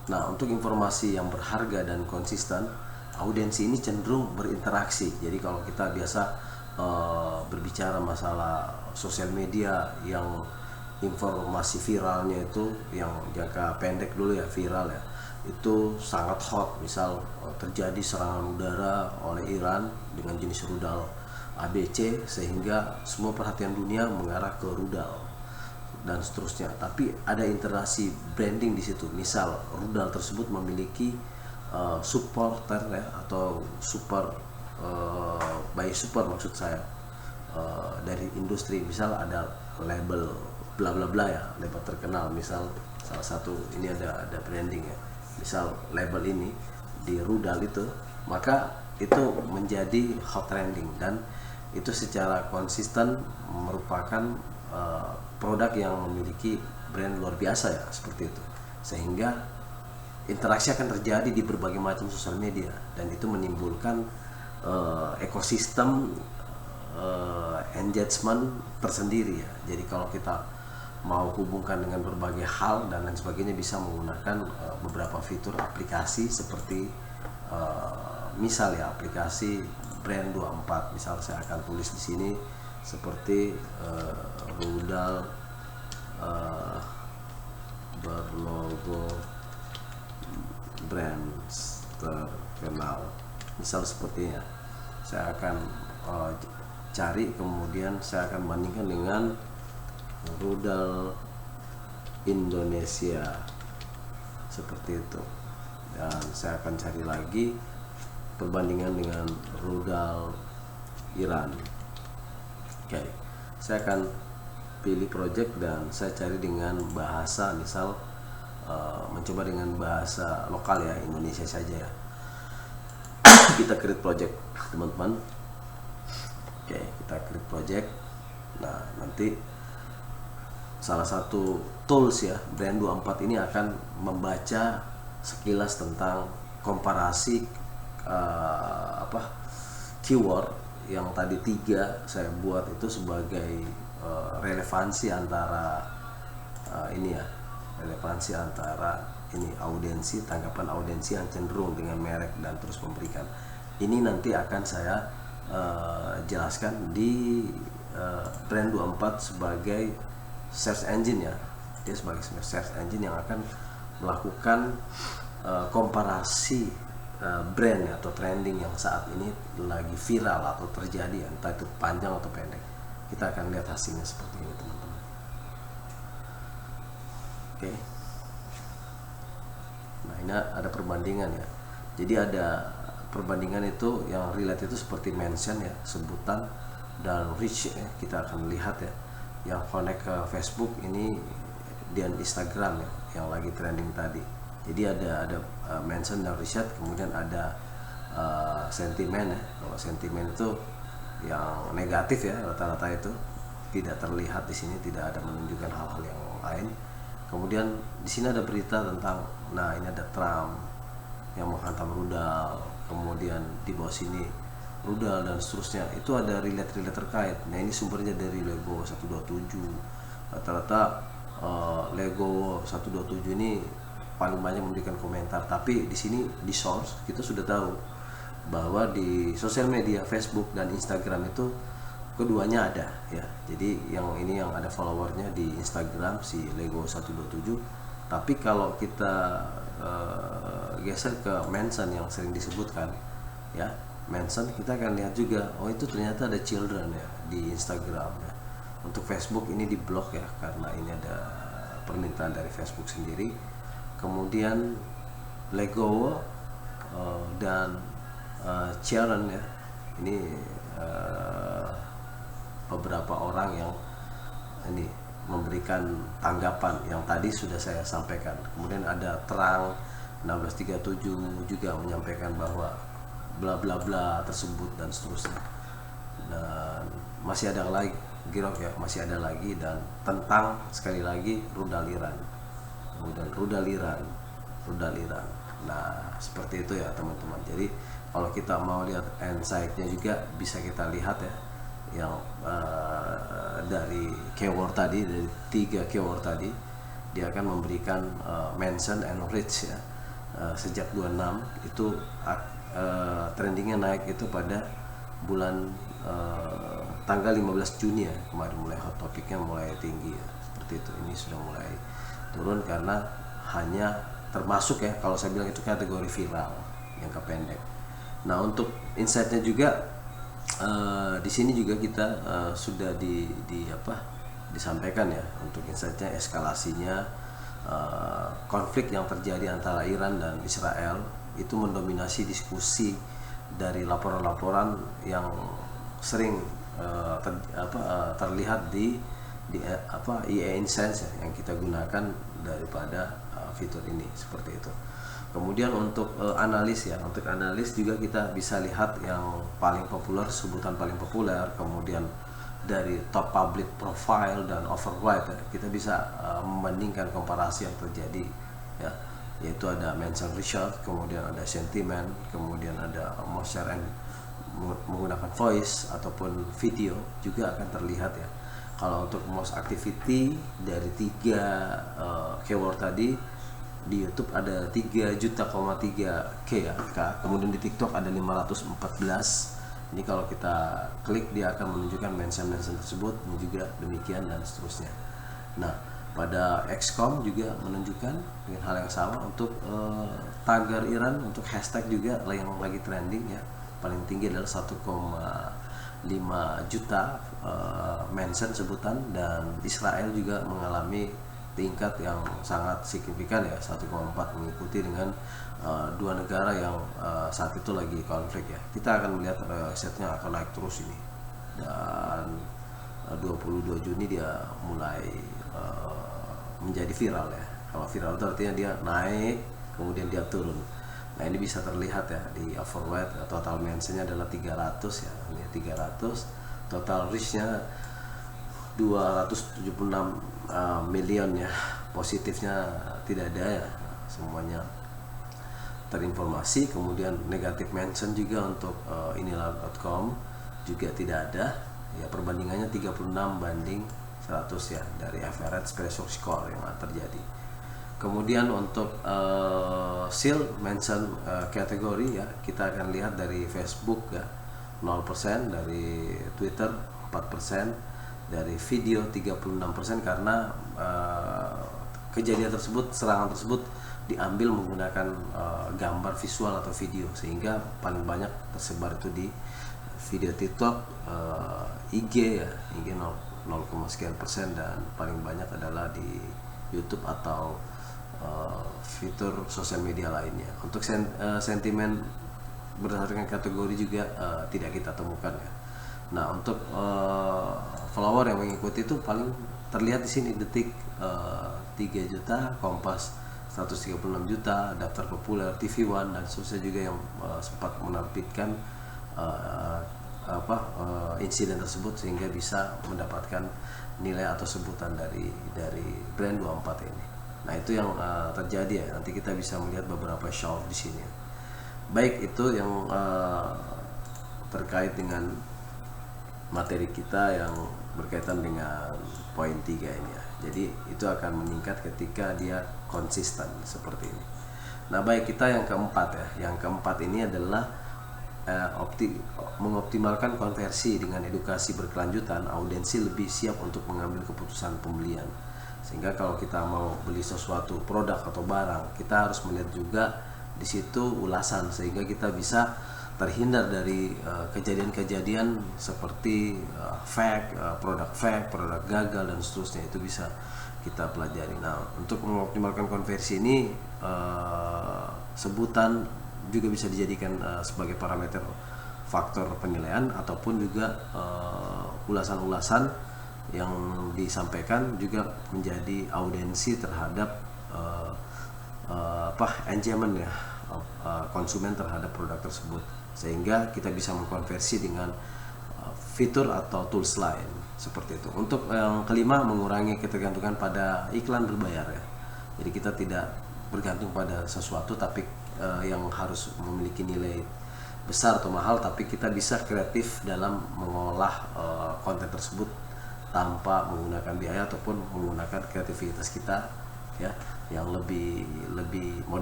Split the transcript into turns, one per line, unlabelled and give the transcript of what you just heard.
Nah, untuk informasi yang berharga dan konsisten, audiensi ini cenderung berinteraksi. Jadi kalau kita biasa berbicara masalah sosial media yang informasi viralnya itu yang jangka pendek dulu ya, viral ya, itu sangat hot. Misal terjadi serangan udara oleh Iran dengan jenis rudal ABC sehingga semua perhatian dunia mengarah ke rudal dan seterusnya. Tapi ada interaksi branding di situ. Misal rudal tersebut memiliki supporter ya, atau super by super maksud saya, dari industri. Misal ada label bla bla bla ya, label terkenal. Misal salah satu ini ada branding ya, misal label ini di rudal itu, maka itu menjadi hot trending dan itu secara konsisten merupakan produk yang memiliki brand luar biasa ya, seperti itu. Sehingga interaksi akan terjadi di berbagai macam sosial media dan itu menimbulkan ekosistem engagement tersendiri ya. Jadi kalau kita mau hubungkan dengan berbagai hal dan lain sebagainya, bisa menggunakan beberapa fitur aplikasi seperti misal ya aplikasi Brand 24. Misal saya akan tulis di sini seperti rudal berlogo brand terkenal, misal sepertinya. Saya akan cari, kemudian saya akan bandingkan dengan rudal Indonesia seperti itu, dan saya akan cari lagi perbandingan dengan rudal Iran. Oke, saya akan pilih project dan saya cari dengan bahasa, misal mencoba dengan bahasa lokal ya, Indonesia saja ya. Kita create project teman-teman. Oke, kita create project. Nah, nanti salah satu tools ya, Brand 24 ini akan membaca sekilas tentang komparasi keyword yang tadi 3 saya buat itu sebagai relevansi antara ini ya, relevansi antara ini audiensi, tanggapan audiensi yang cenderung dengan merek dan terus memberikan. Ini nanti akan saya jelaskan di Brand 24 sebagai search engine ya. Dia sebagai search engine yang akan melakukan komparasi brand atau trending yang saat ini lagi viral atau terjadi, entah itu panjang atau pendek. Kita akan lihat hasilnya seperti ini teman-teman. Oke. Nah, ini ada perbandingan ya. Jadi ada perbandingan itu yang relate itu seperti mention ya, sebutan, dan reach ya. Kita akan lihat ya, yang connect ke Facebook ini dan Instagram ya, yang lagi trending tadi. Jadi ada mention dan riset, kemudian ada sentimen ya. Kalau sentimen itu yang negatif ya, rata-rata itu tidak terlihat di sini, tidak ada menunjukkan hal-hal yang lain. Kemudian di sini ada berita tentang, nah ini ada Trump yang menghantam rudal, kemudian di bawah sini rudal dan seterusnya. Itu ada relate terkait. Nah, ini sumbernya dari Lego 127. Rata-rata Lego 127 ini paling banyak memberikan komentar. Tapi di sini di source kita sudah tahu bahwa di sosial media Facebook dan Instagram itu keduanya ada ya. Jadi yang ini yang ada followernya di Instagram si Lego 127. Tapi kalau kita geser ke mention yang sering disebutkan ya, mention, kita akan lihat juga, oh itu ternyata ada children ya di Instagram ya. Untuk Facebook ini di blok ya, karena ini ada permintaan dari Facebook sendiri. Kemudian Lego dan Sharon ya, ini beberapa orang yang ini memberikan tanggapan yang tadi sudah saya sampaikan. Kemudian ada Terang 1637 juga menyampaikan bahwa bla bla bla tersebut dan seterusnya. Dan masih ada lagi Girok ya, masih ada lagi, dan tentang sekali lagi rudal Iran. Kemudian rudal Iran. Nah, seperti itu ya teman-teman. Jadi kalau kita mau lihat insight-nya juga bisa kita lihat ya, yang dari keyword tadi, dari 3 keyword tadi, dia akan memberikan mention and reach ya. Sejak 26 itu trendingnya naik itu pada bulan tanggal 15 Juni ya, kemarin mulai hot topiknya mulai tinggi ya, seperti itu. Ini sudah mulai turun karena hanya termasuk ya, kalau saya bilang itu kategori viral jangka pendek. Nah, untuk insight-nya juga di sini juga kita sudah disampaikan ya untuk insight-nya, eskalasinya konflik yang terjadi antara Iran dan Israel itu mendominasi diskusi dari laporan-laporan yang sering terlihat di EA Insights ya, yang kita gunakan daripada fitur ini seperti itu. Kemudian untuk analis ya, untuk analis juga kita bisa lihat yang paling populer, sebutan paling populer, kemudian dari top public profile dan overweight ya, kita bisa membandingkan komparasi yang terjadi ya, yaitu ada mention result, kemudian ada sentiment, kemudian ada most share and menggunakan voice ataupun video juga akan terlihat ya. Kalau untuk most activity dari 3 keyword tadi di YouTube ada 3,3 juta ya, kemudian di TikTok ada 514. Ini kalau kita klik dia akan menunjukkan mention-mention tersebut, ini juga demikian dan seterusnya. Nah, pada XCOM juga menunjukkan dengan hal yang sama untuk tagar Iran, untuk hashtag juga yang lagi trending ya, paling tinggi adalah 1,5 juta mention sebutan, dan Israel juga mengalami tingkat yang sangat signifikan ya, 1,4, mengikuti dengan 2 negara yang saat itu lagi konflik ya. Kita akan melihat setnya akan naik terus ini, dan 22 Juni dia mulai menjadi viral ya. Kalau viral itu artinya dia naik kemudian dia turun. Nah, ini bisa terlihat ya di overweight, total mentionnya adalah 300 ya, ini 300, total reach-nya 276 million ya, positifnya tidak ada ya, semuanya terinformasi. Kemudian negatif mention juga untuk inilah.com juga tidak ada ya, perbandingannya 36 banding 100 ya dari average pressure score yang terjadi. Kemudian untuk seal mention kategori ya, kita akan lihat dari Facebook ya 0%, dari Twitter 4%, dari video 36%, karena kejadian tersebut, serangan tersebut diambil menggunakan gambar visual atau video, sehingga paling banyak tersebar itu di video TikTok, IG ya, IG 0,sekian%, dan paling banyak adalah di YouTube atau fitur sosial media lainnya. Untuk sentimen berdasarkan kategori juga tidak kita temukan ya. Nah, untuk follower yang mengikuti itu paling terlihat di sini, Detik 3 juta, Kompas 136 juta, Daftar Populer, TV One dan seterusnya juga yang sempat menerbitkan insiden tersebut, sehingga bisa mendapatkan nilai atau sebutan dari brand 24 ini. Nah, itu yang terjadi ya. Nanti kita bisa melihat beberapa short di sini. Baik, itu yang terkait dengan materi kita yang berkaitan dengan poin 3 ini ya. Jadi itu akan meningkat ketika dia konsisten seperti ini. Nah, baik, kita yang keempat ya. Yang keempat ini adalah mengoptimalkan konversi dengan edukasi berkelanjutan. Audiensi lebih siap untuk mengambil keputusan pembelian. Sehingga kalau kita mau beli sesuatu produk atau barang, kita harus melihat juga di situ ulasan, sehingga kita bisa terhindar dari kejadian-kejadian seperti produk gagal dan seterusnya. Itu bisa kita pelajari. Nah, untuk mengoptimalkan konversi ini sebutan juga bisa dijadikan sebagai parameter faktor penilaian, ataupun juga ulasan-ulasan yang disampaikan juga menjadi audiensi terhadap engagement ya, konsumen terhadap produk tersebut, sehingga kita bisa mengkonversi dengan fitur atau tools lain seperti itu. Untuk yang kelima, mengurangi ketergantungan pada iklan berbayar ya. Jadi kita tidak bergantung pada sesuatu tapi yang harus memiliki nilai besar atau mahal, tapi kita bisa kreatif dalam mengolah konten tersebut tanpa menggunakan biaya ataupun menggunakan kreativitas kita ya, yang lebih modern